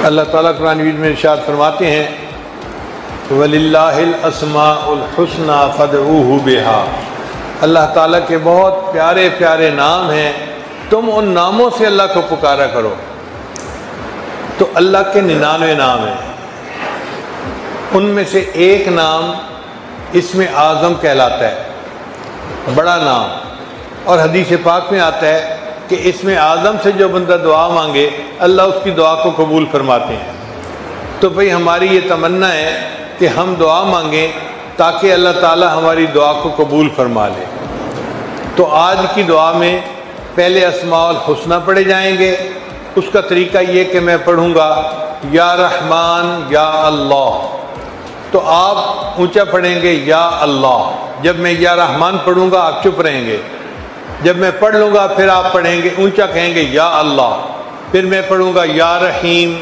اللہ تعالیٰ قرآن مجید میں ارشاد فرماتے ہیں وَلِلَّهِ الْأَسْمَاءُ الْحُسْنَى فَادْعُوهُ بِهَا، اللہ تعالیٰ کے بہت پیارے پیارے نام ہیں، تم ان ناموں سے اللہ کو پکارا کرو۔ تو اللہ کے 99 نام ہیں، ان میں سے ایک نام اسم اعظم کہلاتا ہے، بڑا نام، اور حدیث پاک میں آتا ہے کہ اسم اعظم سے جو بندہ دعا مانگے اللہ اس کی دعا کو قبول فرماتے ہیں۔ تو بھئی ہماری یہ تمنا ہے کہ ہم دعا مانگیں تاکہ اللہ تعالیٰ ہماری دعا کو قبول فرما لے۔ تو آج کی دعا میں پہلے اسماء الحسنہ پڑھے جائیں گے۔ اس کا طریقہ یہ کہ میں پڑھوں گا یا رحمان یا اللہ، تو آپ اونچا پڑھیں گے یا اللہ۔ جب میں یا رحمان پڑھوں گا آپ چپ رہیں گے، جب میں پڑھ لوں گا پھر آپ پڑھیں گے اونچا کہیں گے یا اللہ، پھر میں پڑھوں گا یا رحیم،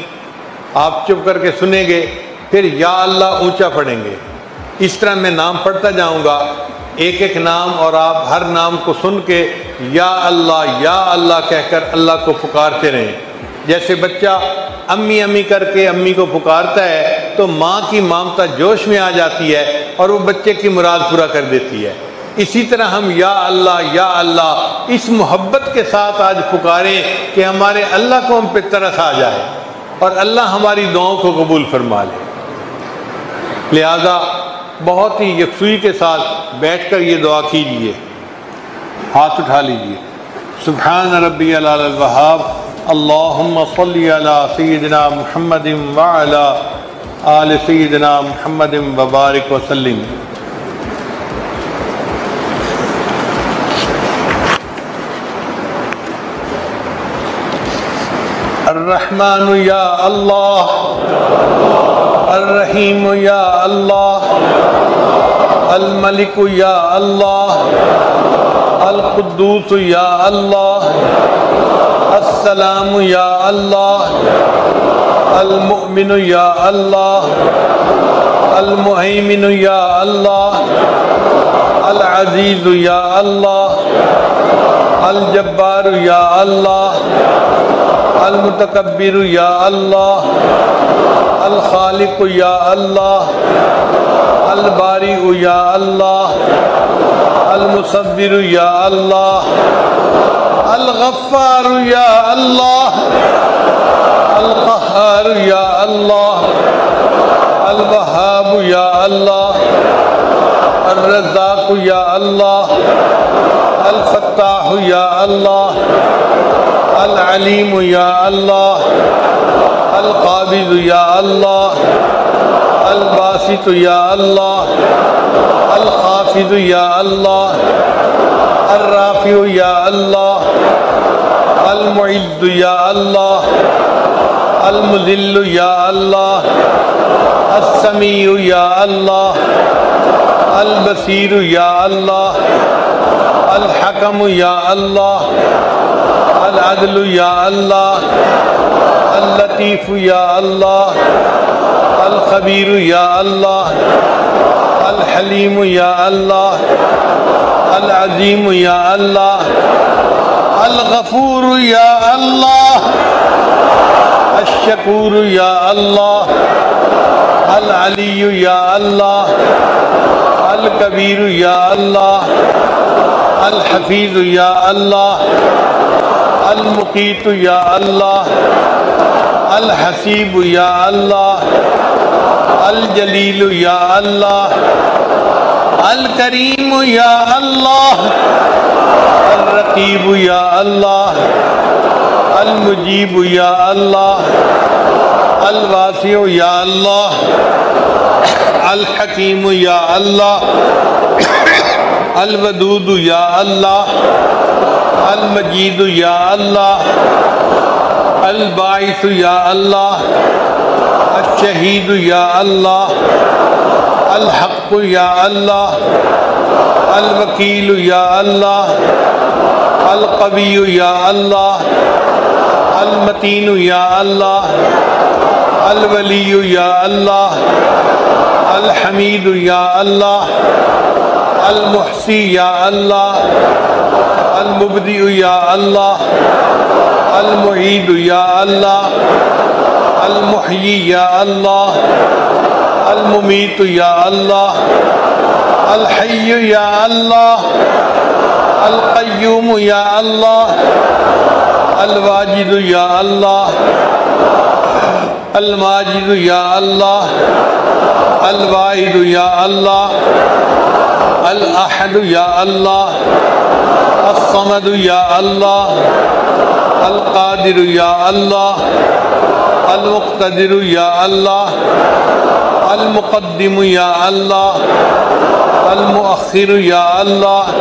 آپ چپ کر کے سنیں گے، پھر یا اللہ اونچا پڑھیں گے۔ اس طرح میں نام پڑھتا جاؤں گا ایک ایک نام، اور آپ ہر نام کو سن کے یا اللہ کہہ کر اللہ کو پکارتے رہیں۔ جیسے بچہ امی امی کر کے امی کو پکارتا ہے تو ماں کی ممتا جوش میں آ جاتی ہے اور وہ بچے کی مراد پورا کر دیتی ہے۔ اسی طرح ہم یا اللہ اس محبت کے ساتھ آج پکاریں کہ ہمارے اللہ کو ہم پہ ترس آ جائے اور اللہ ہماری دعاؤں کو قبول فرما لے۔ لہذا بہت ہی یکسوئی کے ساتھ بیٹھ کر یہ دعا کیجیے، ہاتھ اٹھا لیجیے۔ سبحان ربی العلی الوہاب، اللہم صلی علی سیدنا محمد وعلی آل سیدنا محمد وبارک وسلم۔ الرحمن یا اللہ، الرحیم یا اللہ، الملک یا اللہ، القدوس یا اللہ، السلام یا اللہ، المؤمن یا اللہ، المہیمن یا اللہ، العزیز یا اللہ، الجبار یا اللہ، المتکبر یا اللہ، الخالق یا اللہ، البارئ یا اللہ، المصور یا اللہ، الغفار یا اللہ، القہار یا اللہ، الوہاب یا اللہ، الرزاق یا اللہ، الفتاح یا اللہ، العلیم یا اللہ، القابض یا اللہ، الباسط یا اللہ، الخافض یا اللہ، الرافع یا اللہ، المعز یا اللہ، المذل یا اللہ، السمیع یا اللہ، البصیر یا اللہ، الحکم یا اللہ، العدل یا اللہ، اللطیف یا اللہ، الخبیر یا اللہ، الحلیم یا اللہ، العظیم یا اللہ، الغفور یا اللہ، الشکور یا اللہ، العلی یا اللہ، الکبیر یا اللہ، الحفیظ یا اللہ، المقیت یا اللہ، الحسیب یا اللہ، الجلیل یا اللہ، الکریم یا اللہ، الرقیب یا اللہ، المجیب یا اللہ، الواسع یا اللہ، الحکیم یا اللہ، الودود یا اللہ، المجید یا اللہ، الباعث یا اللہ، الشہید یا اللہ، الحق یا اللہ، الوکیل یا اللہ، القوی یا اللہ، المتین یا اللہ، الولی یا اللہ، الحمید یا اللہ، المحصی یا اللہ، المبدئ یا اللہ، المعید یا اللہ، المحیی یا اللہ، الممیت یا اللہ، الحی یا اللہ، القیوم یا اللہ، الواجد یا اللہ، الماجد یا اللہ، الواحد یا اللہ، الاحد یا اللہ، الصمد یا اللہ، القادر یا اللہ، المقتدر یا اللہ، المقدم یا اللہ، المؤخر یا اللہ،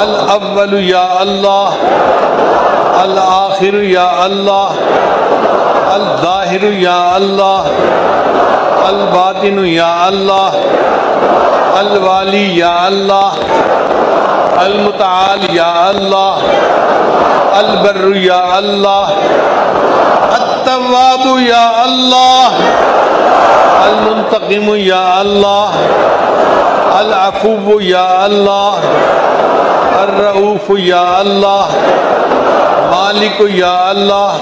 الاول یا اللہ، الآخر یا اللہ، الظاہر یا اللہ، الباطن یا اللہ، الوالی یا اللہ، المتعال یا اللہ، البر یا اللہ، التواب یا اللہ، المنتقم یا اللہ، العفو یا اللہ، الرؤوف یا اللہ، مالک یا اللہ،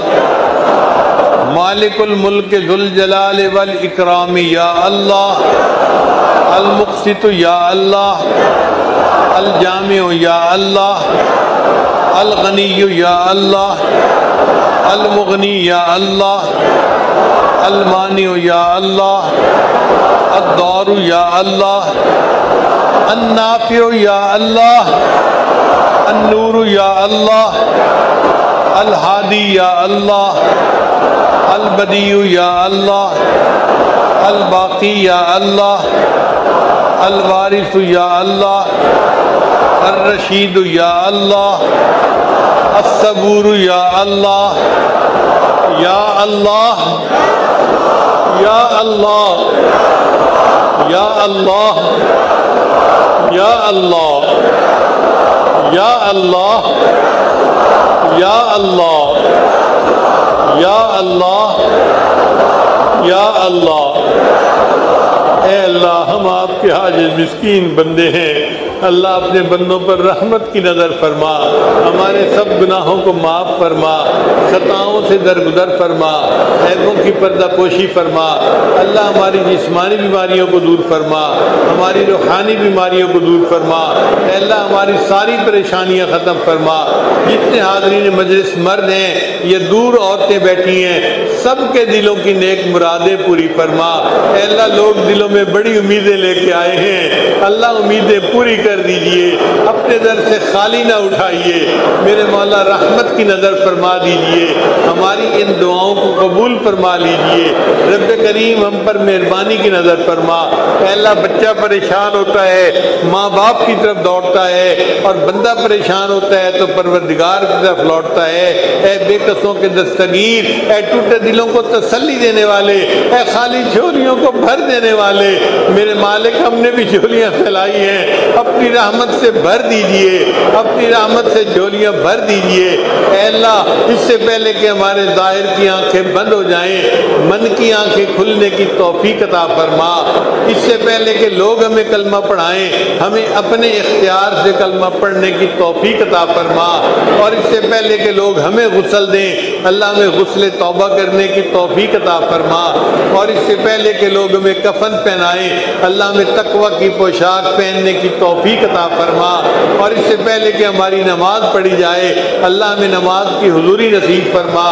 مالک الملک ذو الجلال والاکرام یا اللہ، المقسط یا اللہ، الجامع یا اللہ، الغنی یا اللہ، المغنی یا اللہ، المانع یا اللہ، الضار یا اللہ، النافع یا اللہ، النور یا اللہ، الہادی یا اللہ، البدیع یا اللہ، الباقی یا اللہ، الوارث یا اللہ، الرشید یا اللہ، الصبور یا اللہ، یا اللہ، یا اللہ، یا اللہ، یا اللہ، یا اللہ، یا اللہ، یا اللہ، یا اللہ۔ اے اللہ، ہم آپ کے عاجز مسکین بندے ہیں، اللہ اپنے بندوں پر رحمت کی نظر فرما، ہمارے سب گناہوں کو معاف فرما، خطاؤں سے درگزر فرما، عیبوں کی پردہ پوشی فرما، اللہ ہماری جسمانی بیماریوں کو دور فرما، ہماری روحانی بیماریوں کو دور فرما، اے اللہ ہماری ساری پریشانیاں ختم فرما۔ جتنے حاضرین مجلس مرد ہیں یا دور عورتیں بیٹھی ہیں، سب کے دلوں کی نیک مرادیں پوری فرما۔ اے اللہ لوگ دلوں میں بڑی امیدیں لے کے آئے ہیں، اللہ امیدیں پوری کر دیجئے، اپنے در سے خالی نہ اٹھائیے، میرے مولا رحمت کی نظر فرما دیجئے، ہماری ان دعاؤں کو قبول فرما لیجئے۔ رب کریم ہم پر مہربانی کی نظر فرما۔ اے اللہ بچہ پریشان ہوتا ہے، ماں باپ کی طرف دوڑتا ہے، اور بندہ پریشان ہوتا ہے تو پروردگار کی طرف لوٹتا ہے۔ اے بے کسوں کے دستگیر، اے ٹوٹے دلوں کو تسلی دینے والے، اے خالی جھولیوں کو بھر دینے والے، میرے مالک ہم نے بھی جھولیاں پھیلائی ہیں، اپنی رحمت سے بھر دیجئے، اپنی رحمت سے جھولیاں بھر دیجئے۔ اے اللہ اس سے پہلے کہ ہمارے ظاہر کی آنکھیں بند ہو جائیں، من کی آنکھیں کھلنے کی توفیق عطا فرما۔ اس سے پہلے کہ لوگ ہمیں کلمہ پڑھائیں، ہمیں اپنے اختیار سے کلمہ پڑھنے کی توفیق عطا فرما، اور اس سے پہلے کہ لوگ ہمیں غسل دیں، اللہ ہمیں غسل توبہ کرنے کی توفیق عطا فرما، اور اس سے پہلے کہ لوگ ہمیں کفن پہنائیں، اللہ ہمیں تقوی کی پوشاک پہننے کی توفیق عطا فرما، اور اس سے پہلے کہ ہماری نماز پڑھی جائے، اللہ ہمیں نماز کی حضوری نصیب فرما،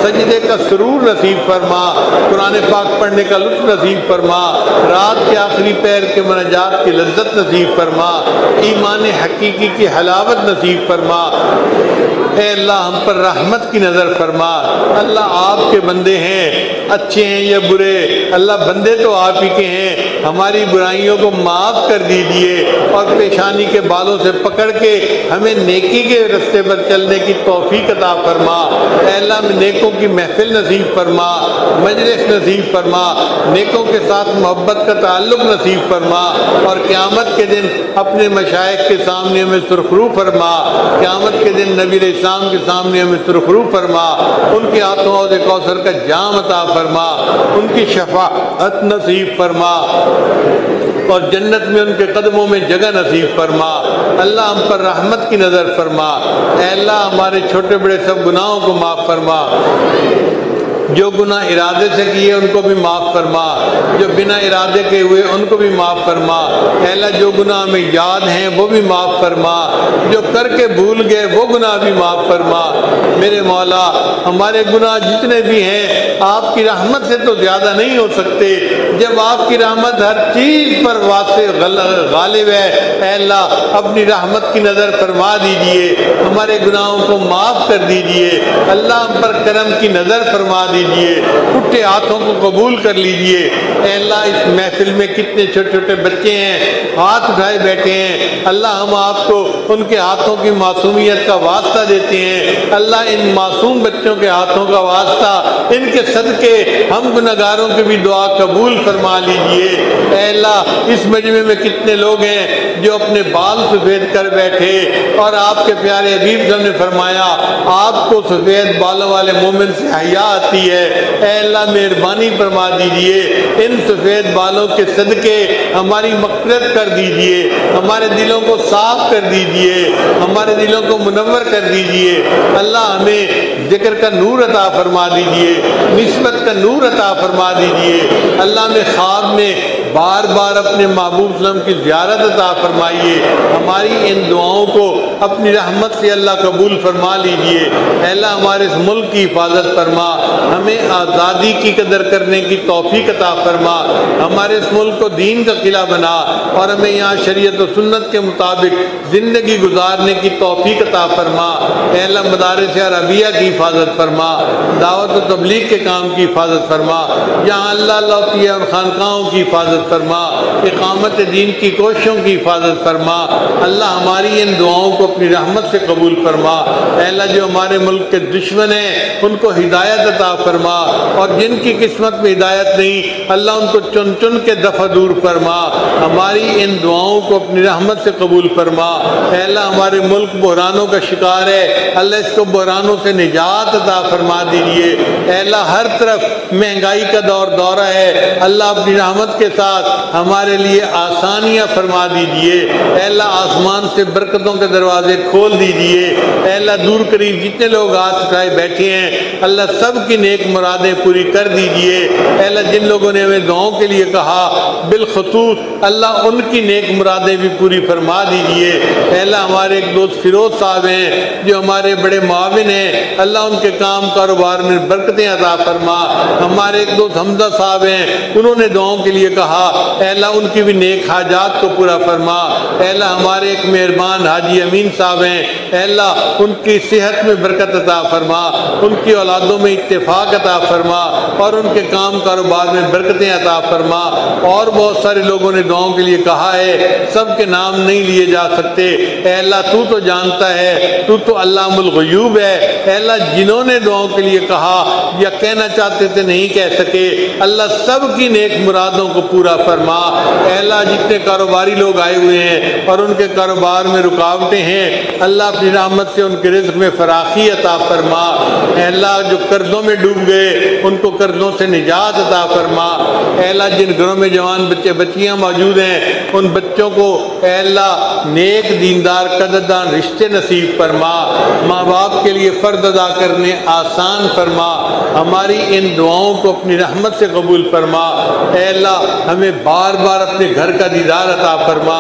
سجدے کا سرور نصیب فرما، قرآن پاک پڑھنے کا لطف نصیب فرما، رات کے آخری پہر کے مناجات کی لذت نصیب فرما، ایمان حقیقی کی حلاوت نصیب فرما۔ اے اللہ ہم پر رحمت کی نظر فرما۔ اللہ آپ کے بندے ہیں، اچھے ہیں یا برے، اللہ بندے تو آپ ہی کے ہیں، ہماری برائیوں کو معاف کر دیجئے، اور پیشانی کے بالوں سے پکڑ کے ہمیں نیکی کے رستے پر چلنے کی توفیق عطا فرما۔ اے اللہ ہمیں نیکوں کی محفل نصیب فرما، مجلس نصیب فرما، نیکوں کے ساتھ محبت کا تعلق نصیب فرما، اور قیامت کے دن اپنے مشائخ کے سامنے ہمیں سرخرو فرما، قیامت کے دن نبی علیہ السلام کے سامنے ہمیں سرخرو فرما، ان کے ہاتھوں حوض کوثر کا جام عطا فرما، ان کی شفاعت نصیب فرما، اور جنت میں ان کے قدموں میں جگہ نصیب فرما۔ اللہ ہم پر رحمت کی نظر فرما۔ اے اللہ ہمارے چھوٹے بڑے سب گناہوں کو معاف فرما، جو گناہ ارادے سے کیے ان کو بھی معاف فرما، جو بنا ارادے کے ہوئے ان کو بھی معاف فرما۔ اے اللہ جو گناہ ہمیں یاد ہیں وہ بھی معاف فرما، جو کر کے بھول گئے وہ گناہ بھی معاف فرما۔ میرے مولا ہمارے گناہ جتنے بھی ہیں آپ کی رحمت سے تو زیادہ نہیں ہو سکتے، جب آپ کی رحمت ہر چیز پر واسع غالب ہے۔ اے اللہ اپنی رحمت کی نظر فرما دیجئے، ہمارے گناہوں کو معاف کر دیجئے، اللہ ہم پر کرم کی نظر فرما دیجئے، اٹھے ہاتھوں کو قبول کر لیجئے۔ اے اللہ اس محفل میں کتنے چھوٹے چھوٹے بچے ہیں ہاتھ اٹھائے بیٹھے ہیں، اللہ ہم آپ کو ان کے ہاتھوں کی معصومیت کا واسطہ دیتے ہیں۔ اللہ ان معصوم بچوں کے ہاتھوں کا واسطہ، ان کے صدقے ہم گناہگاروں کی بھی دعا قبول فرما لیجئے۔ اے اللہ اس مجمع میں کتنے لوگ ہیں جو اپنے بال سفید کر بیٹھے، اور آپ کے پیارے حبیب صلی اللہ علیہ وسلم نے فرمایا آپ کو سفید بالوں والے مومن سے حیا آتی ہے۔ اے اللہ مہربانی فرما دیجئے، ان سفید بالوں کے صدقے ہماری مغفرت کر دیجئے، ہمارے دلوں کو صاف کر دیجئے، ہمارے دلوں کو منور کر دیجئے۔ اللہ ہمیں ذکر کا نور عطا فرما دیجئے، نسبت کا نور عطا فرما دیجئے۔ اللہ میں خواب میں بار بار اپنے محبوب صلی اللہ علیہ وسلم کی زیارت عطا فرمائیے، ہماری ان دعاؤں کو اپنی رحمت سے اللہ قبول فرما لیجئے۔ اے اللہ ہمارے اس ملک کی حفاظت فرما، ہمیں آزادی کی قدر کرنے کی توفیق عطا فرما، ہمارے اس ملک کو دین کا قلعہ بنا، اور ہمیں یہاں شریعت و سنت کے مطابق زندگی گزارنے کی توفیق عطا فرما۔ اے اللہ مدارس عربیہ کی حفاظت فرما، دعوت و تبلیغ کے کام کی حفاظت فرما، یہاں اللہ لوٹیہ اور خانقاہوں کی حفاظت فرما، اقامت دین کی کوششوں کی حفاظت فرما۔ اللہ ہماری ان دعاؤں کو اپنی رحمت سے قبول فرما۔ اے اللہ جو ہمارے ملک کے دشمن ہیں ان کو ہدایت عطا فرما، اور جن کی قسمت میں ہدایت نہیں اللہ ان کو چن چن کے دفع دور فرما۔ ہماری ان دعاؤں کو اپنی رحمت سے قبول فرما۔ اے اللہ ہمارے ملک بحرانوں کا شکار ہے، اللہ اس کو بحرانوں سے نجات عطا فرما دیجیے۔ اے اللہ ہر طرف مہنگائی کا دورہ ہے، اللہ اپنی رحمت کے ساتھ ہمارے لیے آسانیاں فرما دیجیے۔ اے اللہ آسمان سے برکتوں کے دروازے کھول دیجیے۔ اے اللہ دور قریب جتنے لوگ ہاتھ اٹھائے بیٹھے ہیں اللہ سب کی نیک مرادیں پوری کر دیجیے۔ اے اللہ جن لوگوں نے ہمیں دعاؤں کے لیے کہا بالخصوص اللہ ان کی نیک مرادیں بھی پوری فرما دیجیے۔ اے اللہ ہمارے ایک دوست فیروز صاحب ہیں جو ہمارے بڑے معاون ہیں، اللہ ان کے کام کاروبار میں برکتیں عطا فرما۔ ہمارے ایک دوست حمزہ صاحب ہیں، انہوں نے دعاؤں کے لیے کہا، اے اللہ ان کی بھی نیک حاجات کو پورا فرما۔ اے اللہ ہمارے ایک مہربان حاجی امین صاحب ہیں، اے اللہ ان کی صحت میں برکت عطا فرما، ان کی اولادوں میں اتفاق عطا فرما، اور ان کے کام کاروبار میں برکتیں عطا فرما۔ اور بہت سارے لوگوں نے دعاؤں کے لیے کہا ہے، سب کے نام نہیں لیے جا سکتے۔ اے اللہ تو تو جانتا ہے، تو تو علام الغیوب ہے۔ اے اللہ جنہوں نے دعاؤں کے لیے کہا یا کہنا چاہتے تھے نہیں کہہ سکے، اللہ سب کی نیک مرادوں کو پورا فرما۔ اے اللہ جتنے کاروباری لوگ آئے ہوئے ہیں اور ان کے کاروبار میں رکاوٹیں ہیں، اللہ اپنی رحمت سے ان کے رزق میں فراخی عطا فرما۔ اے اللہ جو قرضوں میں ڈوب گئے ان کو قرضوں سے نجات عطا فرما۔ اے اللہ جن گھروں میں جوان بچے بچیاں موجود ہیں ان بچوں کو اے اللہ نیک دیندار قدردان رشتے نصیب فرما، ماں باپ کے لیے فرض ادا کرنے آسان فرما۔ ہماری ان دعاؤں کو اپنی رحمت سے قبول فرما۔ اے اللہ ہمیں بار بار اپنے گھر کا دیدار عطا فرما،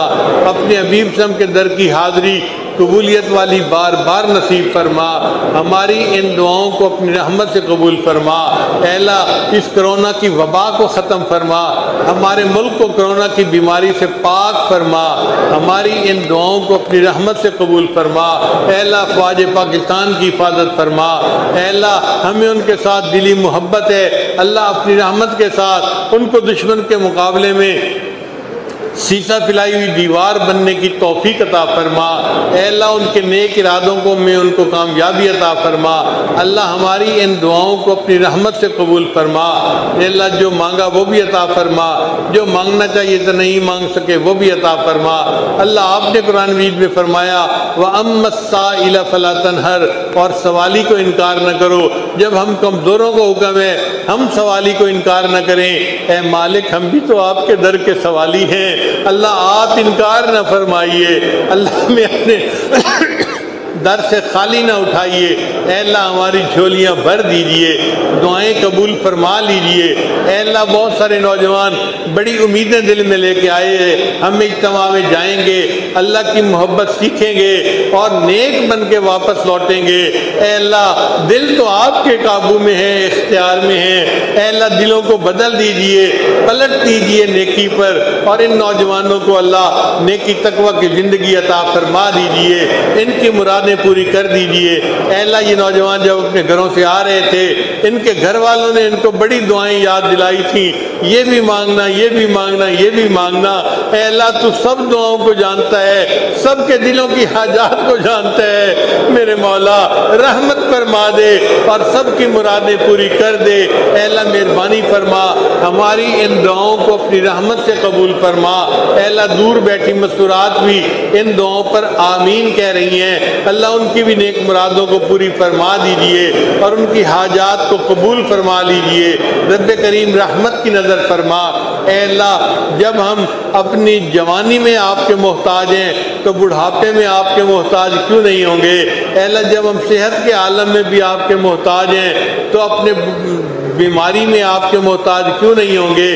اپنے حبیب صلی اللہ علیہ وسلم کے در کی حاضری قبولیت والی بار بار نصیب فرما۔ ہماری ان دعاؤں کو اپنی رحمت سے قبول فرما۔ اے اللہ اس کرونا کی وبا کو ختم فرما، ہمارے ملک کو کرونا کی بیماری سے پاک فرما۔ ہماری ان دعاؤں کو اپنی رحمت سے قبول فرما۔ اے اللہ فوج پاکستان کی حفاظت فرما۔ اے اللہ ہمیں ان کے ساتھ دلی محبت ہے، اللہ اپنی رحمت کے ساتھ ان کو دشمن کے مقابلے میں سیسا پھیلائی ہوئی دیوار بننے کی توفیق عطا فرما۔ اے اللہ ان کے نیک ارادوں کو میں ان کو کامیابی عطا فرما۔ اللہ ہماری ان دعاؤں کو اپنی رحمت سے قبول فرما۔ اے اللہ جو مانگا وہ بھی عطا فرما، جو مانگنا چاہیے تو نہیں مانگ سکے وہ بھی عطا فرما۔ اللہ آپ نے قرآن مجید میں فرمایا وَأَمَّا السَّائِلَ فَلَا تَنْهَرْ، اور سوالی کو انکار نہ کرو۔ جب ہم کمزوروں کو حکم ہے ہم سوالی کو انکار نہ کریں، اے مالک ہم بھی تو آپ کے در کے سوالی ہیں، اللہ آپ انکار نہ فرمائیے۔ اللہ میں اپنے در سے خالی نہ اٹھائیے، اے اللہ ہماری جھولیاں بھر دیجئے، دعائیں قبول فرما لیجئے۔ اے اللہ بہت سارے نوجوان بڑی امیدیں دل میں لے کے آئے ہیں، ہم اجتماع میں جائیں گے، اللہ کی محبت سیکھیں گے اور نیک بن کے واپس لوٹیں گے۔ اے اللہ دل تو آپ کے قابو میں ہے، اختیار میں ہے، اے اللہ دلوں کو بدل دیجئے، پلٹ دیجئے نیکی پر، اور ان نوجوانوں کو اللہ نیکی تقوی کی زندگی عطا فرما دیجئے، ان کی مرادیں پوری کر دیجئے۔ اے اللہ یہ نوجوان جب اپنے گھروں سے آ رہے تھے، ان کے گھر والوں نے ان کو بڑی دعائیں یاد دلائی تھیں، یہ بھی مانگنا، یہ بھی مانگنا، یہ بھی مانگنا۔ اے اللہ تو سب دعاؤں کو جانتا ہے، سب کے دلوں کی حاجات کو جانتا ہے، میرے مولا رحمت فرما دے اور سب کی مرادیں پوری کر دے۔ اے اللہ مہربانی فرما، ہماری ان دعاؤں کو اپنی رحمت سے قبول فرما۔ اے اللہ دور بیٹھی مستورات بھی ان دعاؤں پر آمین کہہ رہی ہیں، اللہ ان کی بھی نیک مرادوں کو پوری فرما دیجئے اور ان کی حاجات کو قبول فرما لیجئے۔ رب کریم رحمت کی نظر فرما۔ اے اللہ جب ہم اپنی جوانی میں آپ کے محتاج ہیں تو بڑھاپے میں آپ کے محتاج کیوں نہیں ہوں گے؟ اے اللہ جب ہم صحت کے عالم میں بھی آپ کے محتاج ہیں تو اپنے بیماری میں آپ کے محتاج کیوں نہیں ہوں گے؟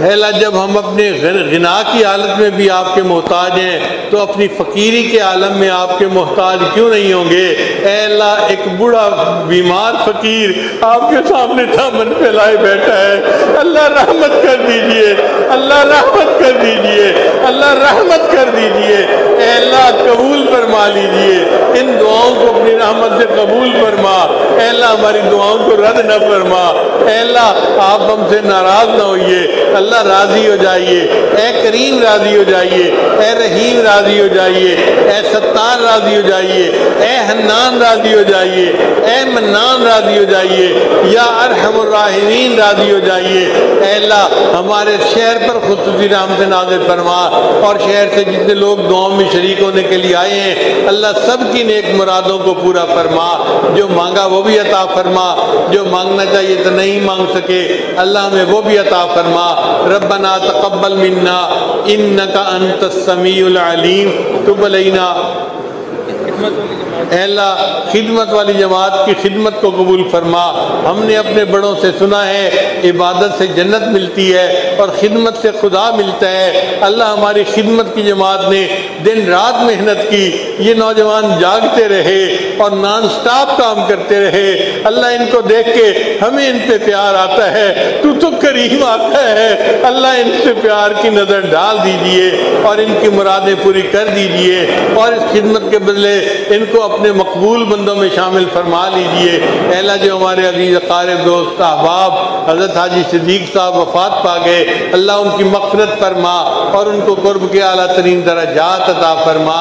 اے اللہ جب ہم اپنے غنا کی حالت میں بھی آپ کے محتاج ہیں تو اپنی فقیری کے عالم میں آپ کے محتاج کیوں نہیں ہوں گے؟ اے اللہ ایک بوڑھا بیمار فقیر آپ کے سامنے دامن پھیلائے بیٹھا ہے، اللہ رحمت کر دیجئے، اللہ رحمت کر دیجئے، اللہ رحمت کر دیجئے۔ اے اللہ قبول فرما لیجئے، ان دعاؤں کو اپنی رحمت سے قبول فرما۔ اے اللہ ہماری دعاؤں کو رد نہ فرما۔ اے اللہ آپ ہم سے ناراض نہ ہوئیے، اللہ راضی ہو جائیے، اے کریم راضی ہو جائیے، اے رحیم راضی ہو جائیے، اے ستار راضی ہو جائیے، اے حنان راضی ہو جائیے، اے منان راضی ہو جائیے، یا ارحم الراحمین راضی ہو جائیے۔ اے اللہ ہمارے شہر پر خصوصی رحمت نازل فرما، اور شہر سے جتنے لوگ دعاؤں میں شریک ہونے کے لیے آئے ہیں اللہ سب کی نیک مرادوں کو پورا فرما، جو مانگا وہ بھی عطا فرما، جو مانگنا چاہیے تو نہیں مانگ سکے اللہ ہمیں وہ بھی عطا فرما۔ ربنا تقبل منا انک انت السمیع العلیم تب علینا۔ اے اللہ خدمت والی جماعت کی خدمت کو قبول فرما، ہم نے اپنے بڑوں سے سنا ہے عبادت سے جنت ملتی ہے اور خدمت سے خدا ملتا ہے۔ اللہ ہماری خدمت کی جماعت نے دن رات محنت کی، یہ نوجوان جاگتے رہے اور نان سٹاپ کام کرتے رہے، اللہ ان کو دیکھ کے ہمیں ان پہ پیار آتا ہے، تو کریم آتا ہے، اللہ ان سے پیار کی نظر ڈال دیجئے اور ان کی مرادیں پوری کر دیجئے، اور اس خدمت کے بدلے ان کو اپنے مقبول بندوں میں شامل فرما لیجئے۔ اے اللہ جو ہمارے عزیز اقارب دوست احباب حضرت حاجی صدیق صاحب وفات پا گئے، اللہ ان کی مغفرت فرما اور ان کو قرب کے اعلیٰ ترین درجات عطا فرما۔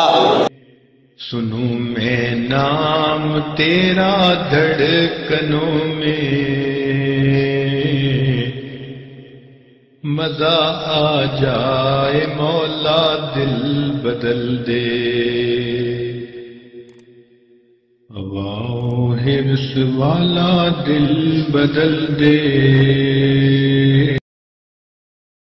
سنوں میں نام تیرا دھڑکنوں میں، مزہ آ جائے مولا دل بدل دے، ہوا حرص والا دل بدل دے۔